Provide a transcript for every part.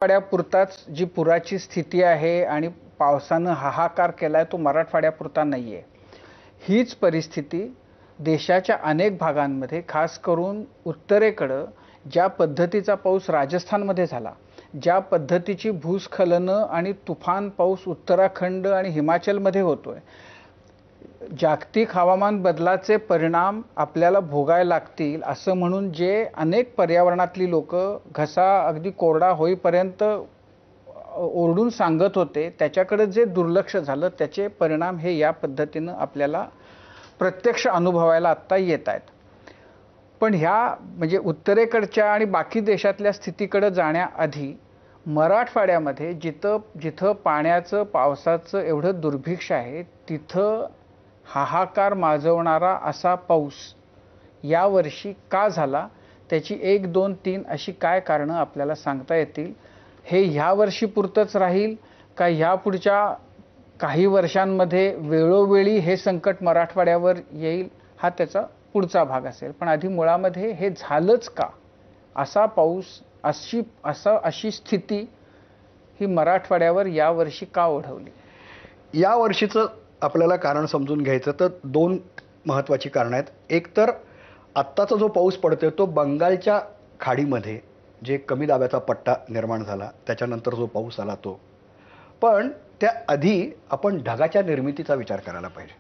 मराठवाड्यापुरताच जी पुराची स्थिती आहे आणि पावसानं हाहाकार केलाय तो मराठवाड्यापुरता नाहीये. हीच परिस्थिती देशाच्या अनेक भागांमध्ये खास करून उत्तरेकडे ज्या पद्धतीचा पाऊस राजस्थानमध्ये झाला, ज्या पद्धतीची भूस्खलनं आणि तुफान पाऊस उत्तराखंड आणि हिमाचलमध्ये होतोय, जागतिक हवामान बदलाचे परिणाम आपल्याला भोगायला लागतील असं म्हणून जे अनेक पर्यावरणातली लोक घसा अगदी कोरडा होईपर्यंत ओरडून सांगत होते, त्याच्याकडे जे दुर्लक्ष झालं त्याचे परिणाम हे या पद्धतीनं आपल्याला प्रत्यक्ष अनुभवायला आत्ता येत आहेत. पण ह्या म्हणजे उत्तरेकडच्या आणि बाकी देशातल्या स्थितीकडे जाण्याआधी मराठवाड्यामध्ये जिथं पाण्याचं पावसाचं एवढं दुर्भिक्ष आहे तिथं हाहाकार माजवणारा असा पाऊस यावर्षी का झाला, त्याची 1, 2, 3 अशी काय कारणं आपल्याला सांगता येतील? हे ह्या वर्षी पुरतंच राहील का ह्या पुढच्या काही वर्षांमध्ये वेळोवेळी हे संकट मराठवाड्यावर येईल, हा त्याचा पुढचा भाग असेल. पण आधी मुळामध्ये हे झालंच का? असा पाऊस, अशी स्थिती ही मराठवाड्यावर यावर्षी का ओढवली? या वर्षीचं आपल्याला कारण समजून घ्यायचं तर 2 महत्त्वाची कारणं आहेत. एक तर आत्ताचा जो पाऊस पडतोय तो बंगालच्या खाडीमध्ये जे कमी दाबाचा पट्टा निर्माण झाला त्याच्यानंतर जो पाऊस आला तो. पण त्याआधी आपण ढगाच्या निर्मितीचा विचार करायला पाहिजे.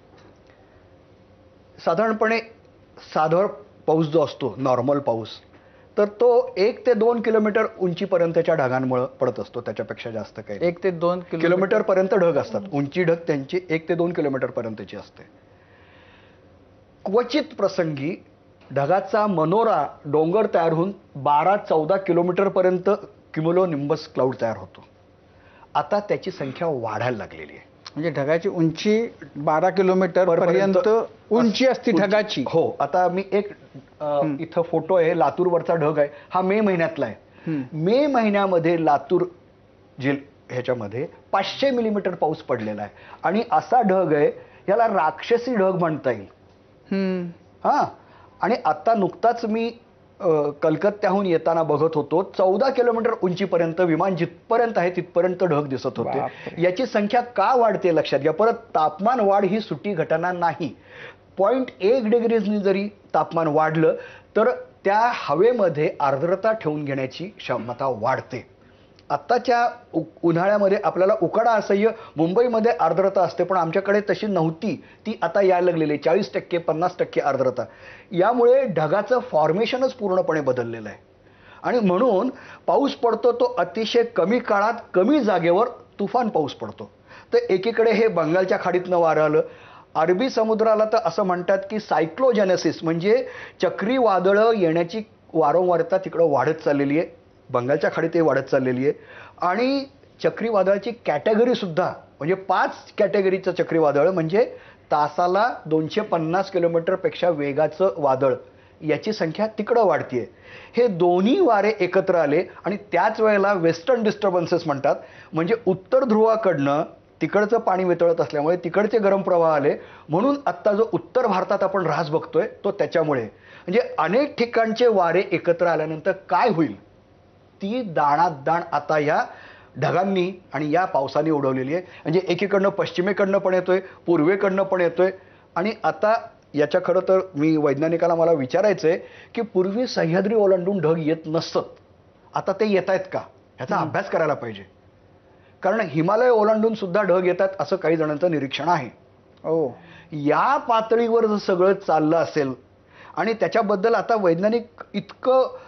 साधारणपणे साधा पाऊस जो असतो, नॉर्मल पाऊस, तर तो 1 ते 2 किलोमीटर उंचीपर्यंतच्या ढगांमुळे पडत असतो. त्याच्यापेक्षा जास्त काही 1 ते 2 किलोमीटर पर्यंत ढग असतात. उंची ढग त्यांची 1 ते 2 किलोमीटर पर्यंतची असते. क्वचित प्रसंगी ढगाचा मनोरा डोंगर तयार होऊन 12-14 किलोमीटर पर्यंत क्युमुलोनिंबस क्लाउड तयार होतो. आता त्याची संख्या वाढायला लागलेली आहे. म्हणजे ढगाची उंची 12 किलोमीटर पर्यंत उंची असते ढगाची. हो. आता मी एक इथं फोटो आहे, लातूरवरचा ढग आहे. हा मे महिन्यातला आहे. मे महिन्यामध्ये लातूर ह्याच्यामध्ये 500 मिलीमीटर पाऊस पडलेला आहे. आणि असा ढग आहे याला राक्षसी ढग म्हणता येईल. हा. आणि आता नुकताच मी कलकत्त्याहून येताना बघत होतो, 14 किलोमीटर उंचीपर्यंत विमान जिथपर्यंत आहे तिथपर्यंत ढग दिसत होते. याची संख्या का वाढते लक्षात घ्या. परत तापमान वाढ ही सुटी घटना नाही. 0.1 डिग्रीजनी जरी तापमान वाढलं तर त्या हवेमध्ये आर्द्रता ठेवून घेण्याची क्षमता वाढते. आत्ताच्या उन्हाळ्यामध्ये आपल्याला उकाडा असह्य, मुंबईमध्ये आर्द्रता असते पण आमच्याकडे तशी नव्हती, ती आता यायला लागलेली 40%, 50% आर्द्रता. यामुळे ढगाचं फॉर्मेशनच पूर्णपणे बदललेलं आहे. आणि म्हणून पाऊस पडतो तो अतिशय कमी काळात कमी जागेवर तुफान पाऊस पडतो. तर एकीकडे हे बंगालच्या खाडीतनं वारं आलं. अरबी समुद्राला तर असं म्हणतात की सायक्लोजेनेसिस म्हणजे चक्रीवादळं येण्याची वारंवारता तिकडं वाढत चाललेली आहे. बंगालच्या खाडीतही वाढत चाललेली आहे. आणि चक्रीवादळाची कॅटेगरी सुद्धा म्हणजे 5 कॅटेगरीचं चक्रीवादळ म्हणजे तासाला 250 किलोमीटरपेक्षा वेगाचं वादळ, याची संख्या तिकडं वाढतीये. हे दोन्ही वारे एकत्र आले आणि त्याच वेळेला वेस्टर्न डिस्टर्बन्सेस म्हणतात. म्हणजे उत्तर ध्रुवाकडनं तिकडचं पाणी वितळत असल्यामुळे तिकडचे गरम प्रवाह आले. म्हणून आत्ता जो उत्तर भारतात आपण ऱ्हास बघतोय तो त्याच्यामुळे. म्हणजे अनेक ठिकाणचे वारे एकत्र आल्यानंतर काय होईल, ती दाणादाण आता या ढगांनी आणि या पावसाने उडवलेली आहे. म्हणजे एकीकडनं पश्चिमेकडनं पण येतोय, पूर्वेकडनं पण येतोय. आणि आता याच्या खरं तर मी वैज्ञानिकाला मला विचारायचंय की पूर्वी सह्याद्री ओलांडून ढग येत नसत, आता ते येत आहेत का, ह्याचा अभ्यास करायला पाहिजे. कारण हिमालय ओलांडून सुद्धा ढग येतात असं काही जणांचं निरीक्षण आहे. या पातळीवर जर सगळं चाललं असेल आणि त्याच्याबद्दल आता वैज्ञानिक इतकं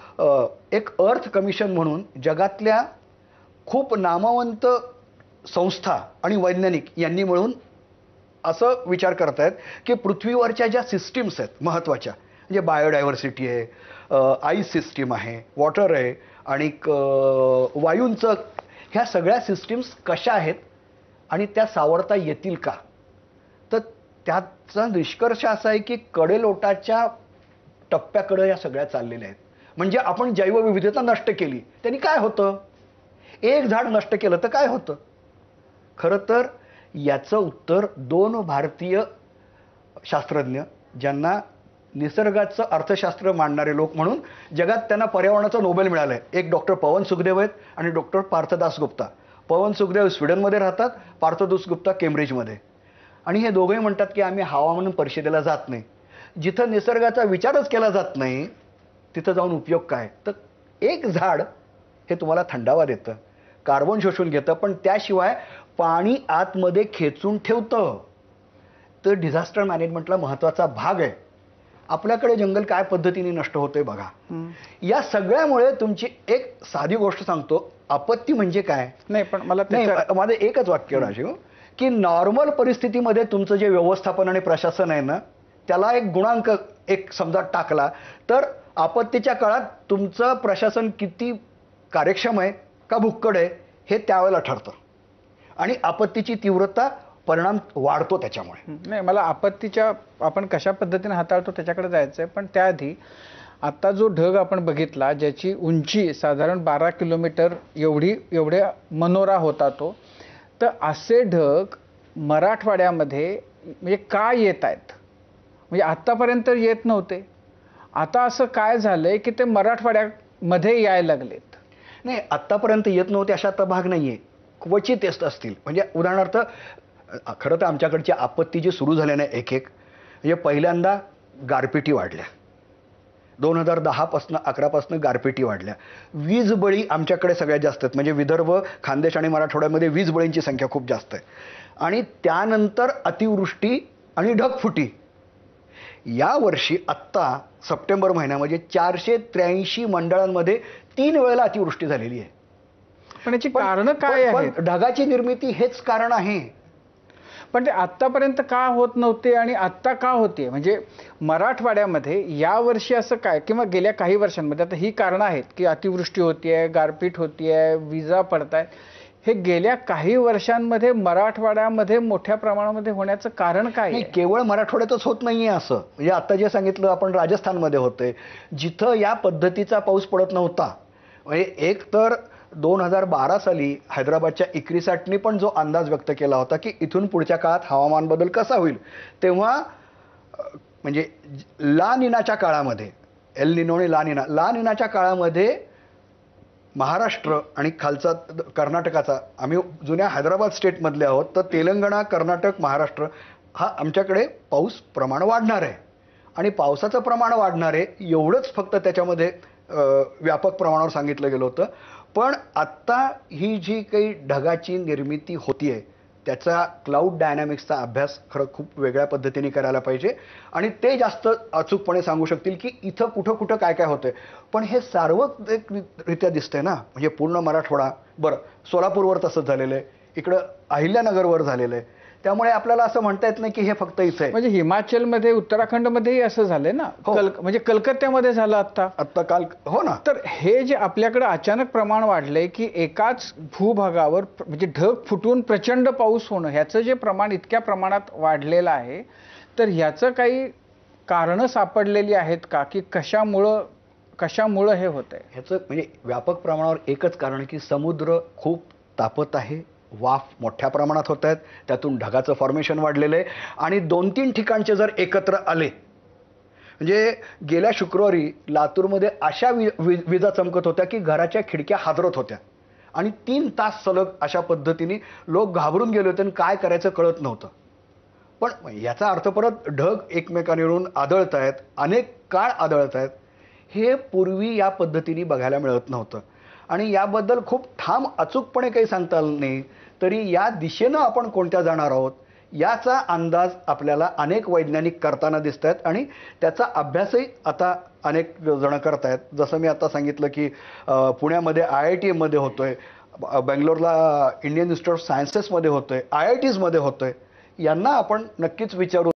एक अर्थ कमिशन म्हणून जगातल्या खूप नामवंत संस्था आणि वैज्ञानिक यांनी मिळून असं विचार करतायत की पृथ्वीवरच्या ज्या सिस्टीम्स आहेत महत्त्वाच्या, म्हणजे बायोडायव्हर्सिटी आहे, आईस सिस्टीम आहे, वॉटर आहे आणि वायूंचं, ह्या सगळ्या सिस्टीम्स कशा आहेत आणि त्या सावरता येतील का. तर त्याचा निष्कर्ष असा आहे की कडेलोटाच्या टप्प्याकडे या सगळ्या चाललेल्या आहेत. म्हणजे आपण जैवविविधता नष्ट केली त्यांनी काय होतं, एक झाड नष्ट केलं तर काय होतं. खरं तर याचं उत्तर 2 भारतीय शास्त्रज्ञ ज्यांना निसर्गाचं अर्थशास्त्र मांडणारे लोक म्हणून जगात त्यांना पर्यावरणाचा नोबेल मिळालाय. एक डॉक्टर पवन सुखदेव आहेत आणि डॉक्टर पार्थ दासगुप्ता. पवन सुखदेव स्वीडनमध्ये राहतात, पार्थ दासगुप्ता केम्ब्रिजमध्ये. आणि हे दोघंही म्हणतात की आम्ही हवामान परिषदेला जात नाही. जिथं निसर्गाचा विचारच केला जात नाही तिथं जाऊन उपयोग काय? तर एक झाड हे तुम्हाला थंडावा देतं, कार्बन शोषून घेतं, पण त्याशिवाय पाणी आतमध्ये खेचून ठेवतं. तर डिझास्टर मॅनेजमेंटला महत्वाचा भाग आहे. आपल्याकडे जंगल काय पद्धतीने नष्ट होतंय बघा. या सगळ्यामुळे तुमची एक साधी गोष्ट सांगतो, आपत्ती म्हणजे काय नाही, पण मला माझं एकच वाक्य राजीव, की नॉर्मल परिस्थितीमध्ये तुमचं जे व्यवस्थापन आणि प्रशासन आहे ना, त्याला एक गुणांक एक समजा टाकला तर आपत्तीच्या काळात तुमचं प्रशासन किती कार्यक्षम आहे का भुक्कड आहे हे त्यावेळेला ठरतं. आणि आपत्तीची तीव्रता परिणाम वाढतो त्याच्यामुळे. नाही, मला आपत्तीच्या आपण कशा पद्धतीने हाताळतो त्याच्याकडे जायचं आहे. पण त्याआधी आता जो ढग आपण बघितला ज्याची उंची साधारण 12 किलोमीटर एवढ्या मनोरा होता तो, तर असे ढग मराठवाड्यामध्ये म्हणजे का येत आहेत? म्हणजे आत्तापर्यंत येत नव्हते, आता असं काय झालंय की ते मराठवाड्यामध्ये यायला लागलेत? नाही, आत्तापर्यंत येत नव्हते अशा तर भाग नाहीये, क्वचित असतील. म्हणजे उदाहरणार्थ खरं तर आमच्याकडची आपत्ती जी सुरू झाल्या ना एक म्हणजे पहिल्यांदा गारपिटी वाढल्या, 2010 पासून 11 पासून गारपिटी वाढल्या. वीज बळी आमच्याकडे सगळ्यात जास्त आहेत. म्हणजे विदर्भ, खानदेश आणि मराठवाड्यामध्ये वीज बळींची संख्या खूप जास्त आहे. आणि त्यानंतर अतिवृष्टी आणि ढगफुटी. या वर्षी आत्ता सप्टेंबर महिन्यामध्ये 483 मंडळांमध्ये 3 वेळेला अतिवृष्टी झालेली आहे. पण याची कारण काय आहेत? ढगाची निर्मिती हेच कारण आहे. पण ते आत्तापर्यंत का होत नव्हते आणि आत्ता का होते? म्हणजे मराठवाड्यामध्ये यावर्षी असं काय, किंवा गेल्या काही वर्षांमध्ये, आता ही कारणं आहेत की अतिवृष्टी होतीये, गारपीट होतीये, विजा पडतायत, हे गेल्या काही वर्षांमध्ये मराठवाड्यामध्ये मोठ्या प्रमाणामध्ये होण्याचं कारण काय आहे? केवळ मराठवाड्यातच होत नाहीये असं. म्हणजे आता जे सांगितलं आपण राजस्थानमध्ये होतंय, जिथं या पद्धतीचा पाऊस पडत नव्हता. म्हणजे एक तर 2012 साली हैदराबादच्या इक्रिसॅटनी पण जो अंदाज व्यक्त केला होता की इथून पुढच्या काळात हवामान बदल कसा होईल, तेव्हा म्हणजे ला निनाच्या काळामध्ये, एल निनो आणि ला निनाच्या काळामध्ये महाराष्ट्र आणि खालचा कर्नाटकाचा, आम्ही जुन्या हैदराबाद स्टेटमधले आहोत, तर तेलंगणा, कर्नाटक, महाराष्ट्र हा आमच्याकडे पाऊस प्रमाण वाढणार आहे. आणि पावसाचं प्रमाण वाढणार आहे एवढंच फक्त त्याच्यामध्ये व्यापक प्रमाणावर सांगितलं गेलं होतं. पण आत्ता ही जी काही ढगाची निर्मिती होतीये त्याचा क्लाउड डायनॅमिक्सचा अभ्यास खरं खूप वेगळ्या पद्धतीने करायला पाहिजे आणि ते जास्त अचूकपणे सांगू शकतील की इथं कुठं कुठं काय काय होतंय. पण हे सार्वत्रिकरित्या दिसतंय ना, म्हणजे पूर्ण मराठवाडा, बरं सोलापूरवर तसंच झालेलं आहे, इकडं अहिल्यानगरवर झालेलं आहे. त्यामुळे आपल्याला असं म्हणता येत नाही की हे फक्त इथे आहे. म्हणजे हिमाचलमध्ये, उत्तराखंडमध्येही असं झालंय ना, म्हणजे कलकत्त्यामध्ये झालं आत्ता काल. हो ना. तर हे जे आपल्याकडे अचानक प्रमाण वाढलंय की एकाच भूभागावर म्हणजे ढग फुटून प्रचंड पाऊस होणं, ह्याचं जे प्रमाण इतक्या प्रमाणात वाढलेलं आहे, तर ह्याचं काही कारणं सापडलेली आहेत का की कशामुळं हे होतंय? ह्याचं म्हणजे व्यापक प्रमाणावर एकच कारण की समुद्र खूप तापत आहे, वाफ मोठ्या प्रमाणात होत आहेत, त्यातून ढगाचं फॉर्मेशन वाढलेलं आहे. आणि 2-3 ठिकाणचे जर एकत्र आले, म्हणजे गेल्या शुक्रवारी लातूरमध्ये अशा विजा चमकत होत्या की घराच्या खिडक्या हादरत होत्या आणि 3 तास सलग अशा पद्धतीने लोक घाबरून गेले होते आणि काय करायचं कळत नव्हतं. पण याचा अर्थ परत ढग एकमेकांवरून आदळत आहेत, अनेक काळ आदळत आहेत, हे पूर्वी या पद्धतीने बघायला मिळत नव्हतं. आणि याबद्दल खूप ठाम अचूकपणे काही सांगता आलं नाही, तरी या दिशेनं आपण कोणत्या जाणार आहोत याचा अंदाज आपल्याला अनेक वैज्ञानिक करताना दिसत आहेत आणि त्याचा अभ्यासही आता अनेक जण करत आहेत. जसं मी आता सांगितलं की पुण्यामध्ये IIT मध्ये होतोय, बेंगलोरला इंडियन इन्स्टिट्यूट ऑफ सायन्सेसमध्ये होतोय, IITsमध्ये होतोय. यांना आपण नक्कीच विचारू